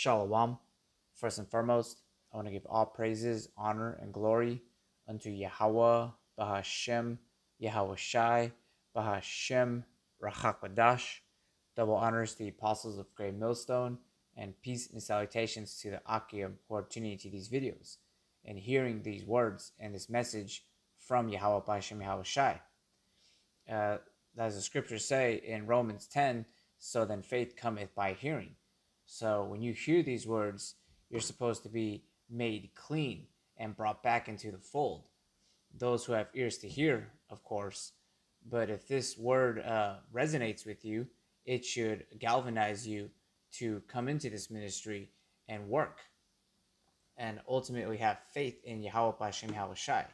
Shalom. First and foremost, I want to give all praises, honor, and glory unto Yahweh, Bahashem, Yahweh Shai, Bahashem, Rachakwadash. Double honors to the apostles of Great Millstone, and peace and salutations to the Akim who are tuning into these videos and hearing these words and this message from Yahweh, Bahashem, Yahweh Shai. As the scriptures say in Romans 10, so then faith cometh by hearing. So when you hear these words, you're supposed to be made clean and brought back into the fold. Those who have ears to hear, of course. But if this word resonates with you, it should galvanize you to come into this ministry and work and ultimately have faith in Yahweh Bashem Yahweh Shai.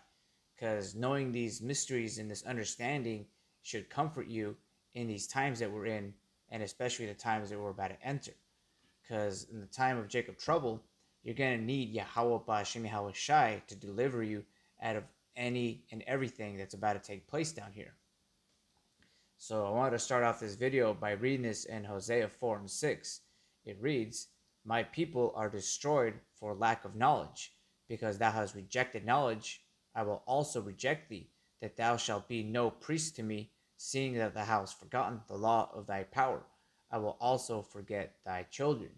Because knowing these mysteries and this understanding should comfort you in these times that we're in, and especially the times that we're about to enter. Because in the time of Jacob trouble, you're going to need Yahweh Ba'Shem Yahweh Shai to deliver you out of any and everything that's about to take place down here. So I wanted to start off this video by reading this in Hosea 4 and 6. It reads, "My people are destroyed for lack of knowledge. Because thou hast rejected knowledge, I will also reject thee, that thou shalt be no priest to me, seeing that thou hast forgotten the law of thy power. I will also forget thy children."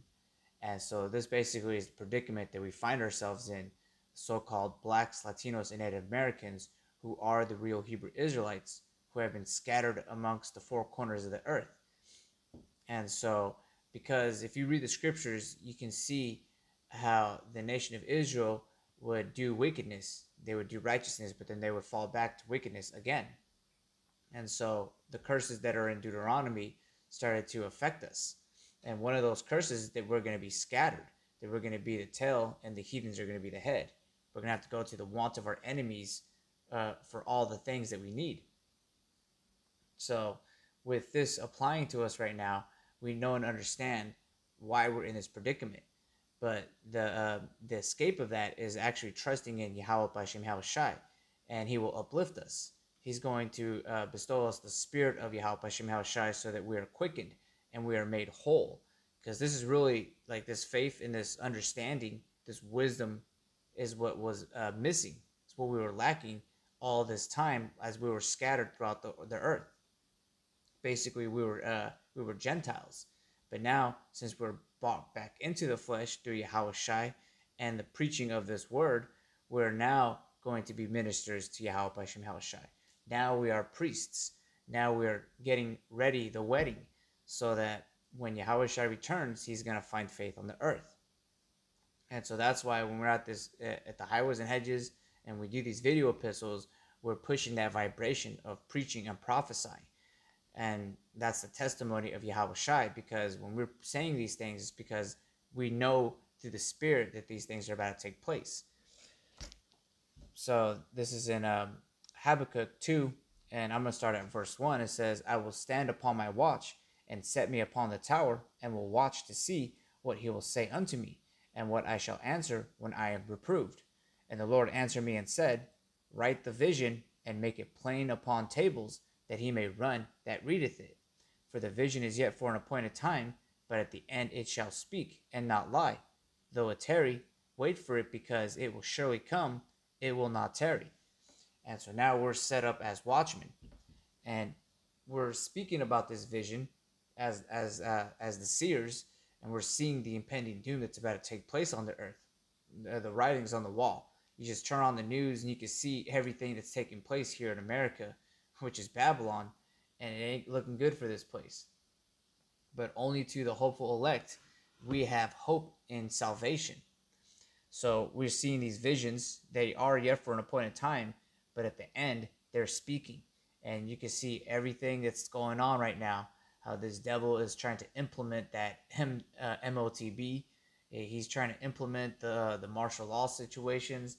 And so this basically is the predicament that we find ourselves in, so-called blacks, Latinos, and Native Americans, who are the real Hebrew Israelites, who have been scattered amongst the four corners of the earth. And so, because if you read the scriptures, you can see how the nation of Israel would do wickedness. They would do righteousness, but then they would fall back to wickedness again. And so the curses that are in Deuteronomy started to affect us. And one of those curses is that we're going to be scattered, that we're going to be the tail and the heathens are going to be the head. We're going to have to go to the want of our enemies for all the things that we need. So with this applying to us right now, we know and understand why we're in this predicament. But the escape of that is actually trusting in Yahweh B'Shem Yahweh Shai, and he will uplift us. He's going to bestow us the spirit of Yahweh B'Shem Yahweh Shai so that we are quickened and we are made whole. Because this is really like this faith and this understanding, this wisdom is what was missing. It's what we were lacking all this time as we were scattered throughout the earth. Basically, we were Gentiles. But now, since we're brought back into the flesh through Yahweh Shai and the preaching of this word, we're now going to be ministers to Yahweh B'Shem Yahweh Shai. Now we are priests. Now we're getting ready the wedding, so that when Yahweh Shai returns, he's going to find faith on the earth. And so that's why when we're at the highways and hedges and we do these video epistles, we're pushing that vibration of preaching and prophesying. And that's the testimony of Yahweh Shai, because when we're saying these things, it's because we know through the Spirit that these things are about to take place. So this is in Habakkuk 2, and I'm going to start at verse 1. It says, "I will stand upon my watch and set me upon the tower, and will watch to see what he will say unto me, and what I shall answer when I am reproved. And the Lord answered me and said, Write the vision, and make it plain upon tables, that he may run that readeth it. For the vision is yet for an appointed time, but at the end it shall speak, and not lie. Though it tarry, wait for it, because it will surely come, it will not tarry." And so now we're set up as watchmen, and we're speaking about this vision as the seers, and we're seeing the impending doom that's about to take place on the earth. The writing's on the wall. You just turn on the news and you can see everything that's taking place here in America, which is Babylon, and it ain't looking good for this place. But only to the hopeful elect we have hope in salvation. So we're seeing these visions. They are yet for an appointed time, but at the end they're speaking. And you can see everything that's going on right now, how this devil is trying to implement that MOTB. He's trying to implement the martial law situations,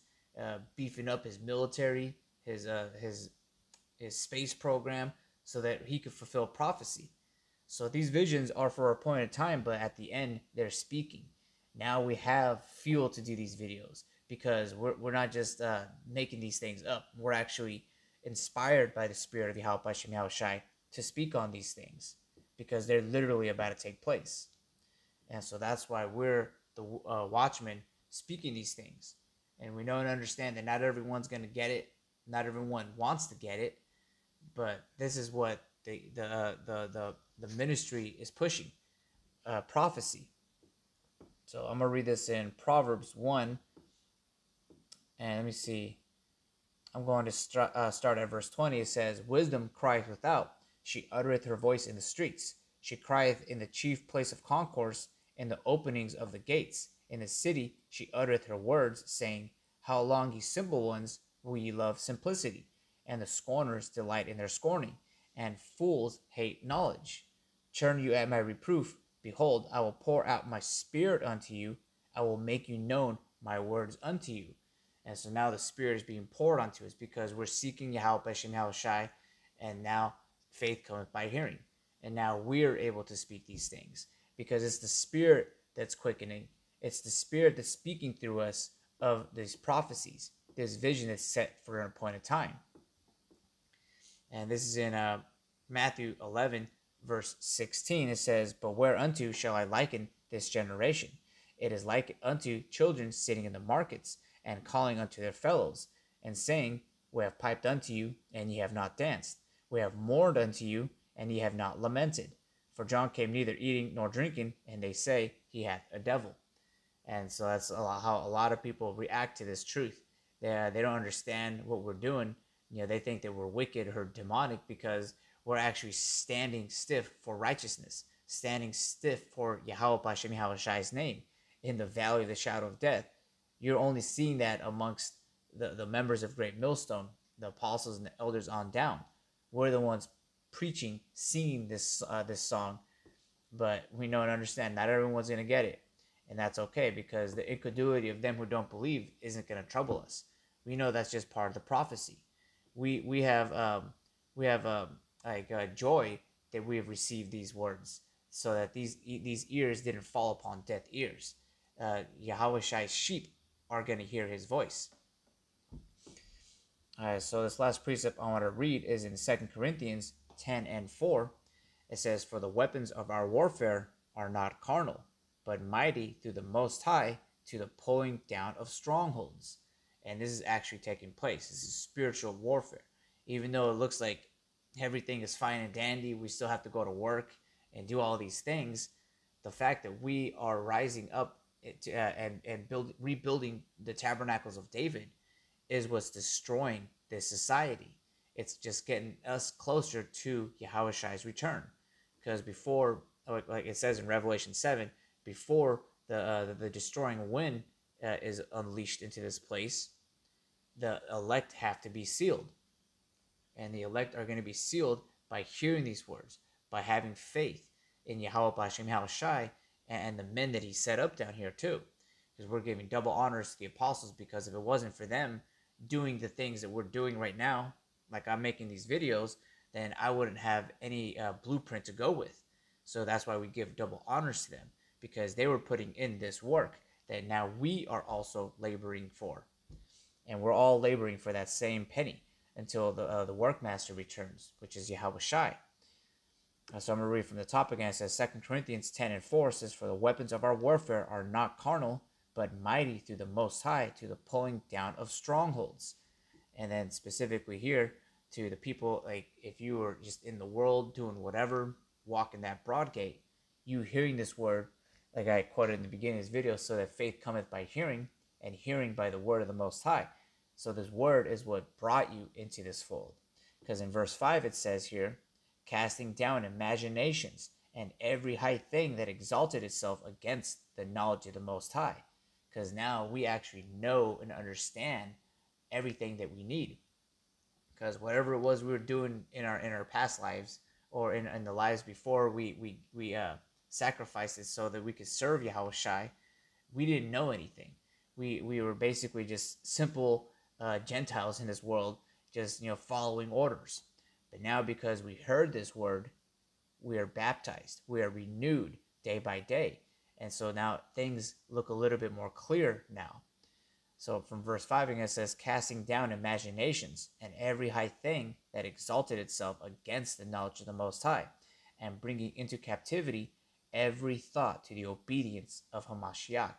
beefing up his military, his space program, so that he could fulfill prophecy. So these visions are for a appointed time, but at the end they're speaking. Now we have fuel to do these videos, because we're not just making these things up. We're actually inspired by the Spirit of Yahweh B'Shem Yahweh Shai to speak on these things, because they're literally about to take place. And so that's why we're the watchman speaking these things. And we know and understand that not everyone's going to get it. Not everyone wants to get it, but this is what the ministry is pushing, prophecy. So I'm gonna read this in Proverbs 1, and let me see. I'm going to start at verse 20. It says, "Wisdom crieth without; she uttereth her voice in the streets. She crieth in the chief place of concourse, in the openings of the gates. In the city she uttereth her words, saying, How long, ye simple ones, will ye love simplicity? And the scorners delight in their scorning, and fools hate knowledge. Turn you at my reproof. Behold, I will pour out my spirit unto you. I will make you known my words unto you." And so now the Spirit is being poured onto us because we're seeking Yahweh Hashem Yahushai, and now faith cometh by hearing. And now we're able to speak these things because it's the Spirit that's quickening. It's the Spirit that's speaking through us of these prophecies, this vision that's set for an appointed time. And this is in Matthew 11, verse 16. It says, "But whereunto shall I liken this generation? It is like unto children sitting in the markets, and calling unto their fellows, and saying, We have piped unto you, and ye have not danced. We have mourned unto you, and ye have not lamented. For John came neither eating nor drinking, and they say, He hath a devil." And so that's how a lot of people react to this truth. They don't understand what we're doing. They think that we're wicked or demonic because we're actually standing stiff for righteousness, standing stiff for Yahweh Hashem Yahushai's name in the valley of the shadow of death. You're only seeing that amongst the members of Great Millstone, the apostles and the elders on down. We're the ones preaching, singing this song, but we know and understand not everyone's going to get it, and that's okay because the incredulity of them who don't believe isn't going to trouble us. We know that's just part of the prophecy. We have joy that we have received these words, so that these ears didn't fall upon deaf ears. Yahweh Shai's sheep are going to hear his voice. All right, so this last precept I want to read is in 2 Corinthians 10 and 4. It says, "For the weapons of our warfare are not carnal, but mighty through the Most High to the pulling down of strongholds." And this is actually taking place. This is spiritual warfare. Even though it looks like everything is fine and dandy, we still have to go to work and do all these things. The fact that we are rising up and rebuilding the tabernacles of David is what's destroying this society. It's just getting us closer to Yahushai's return. Because before, like it says in Revelation 7, before the destroying wind is unleashed into this place, the elect have to be sealed. And the elect are going to be sealed by hearing these words, by having faith in Yahweh Hashem Yahushai and the men that he set up down here too. Because we're giving double honors to the apostles, because if it wasn't for them doing the things that we're doing right now, like I'm making these videos, then I wouldn't have any blueprint to go with. So that's why we give double honors to them, because they were putting in this work that now we are also laboring for. And we're all laboring for that same penny until the workmaster returns, which is Yahweh Shai. So I'm going to read from the top again. It says 2 Corinthians 10 and 4 says, "For the weapons of our warfare are not carnal, but mighty through the Most High to the pulling down of strongholds." And then specifically here to the people, like if you were just in the world doing whatever, walking that broad gate, you hearing this word, like I quoted in the beginning of this video, so that faith cometh by hearing, and hearing by the word of the Most High. So this word is what brought you into this fold. Because in verse 5 it says here, "Casting down imaginations and every high thing that exalted itself against the knowledge of the Most High." Because now we actually know and understand everything that we need. Because whatever it was we were doing in our past lives, or in the lives before we sacrificed it so that we could serve Yahweh Shai, we didn't know anything. We were basically just simple Gentiles in this world, just following orders. But now, because we heard this word, we are baptized. We are renewed day by day. And so now things look a little bit more clear now. So from verse 5 again, it says, "Casting down imaginations and every high thing that exalted itself against the knowledge of the Most High, and bringing into captivity every thought to the obedience of Hamashiach."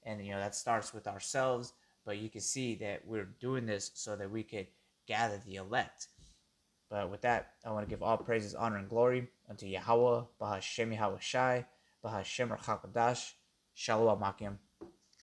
And that starts with ourselves, but you can see that we're doing this so that we could gather the elect. But with that, I want to give all praises, honor, and glory unto Yahweh, Bahashem Yahweh Shai, Bahashem Rachakadash, Shalom Akim.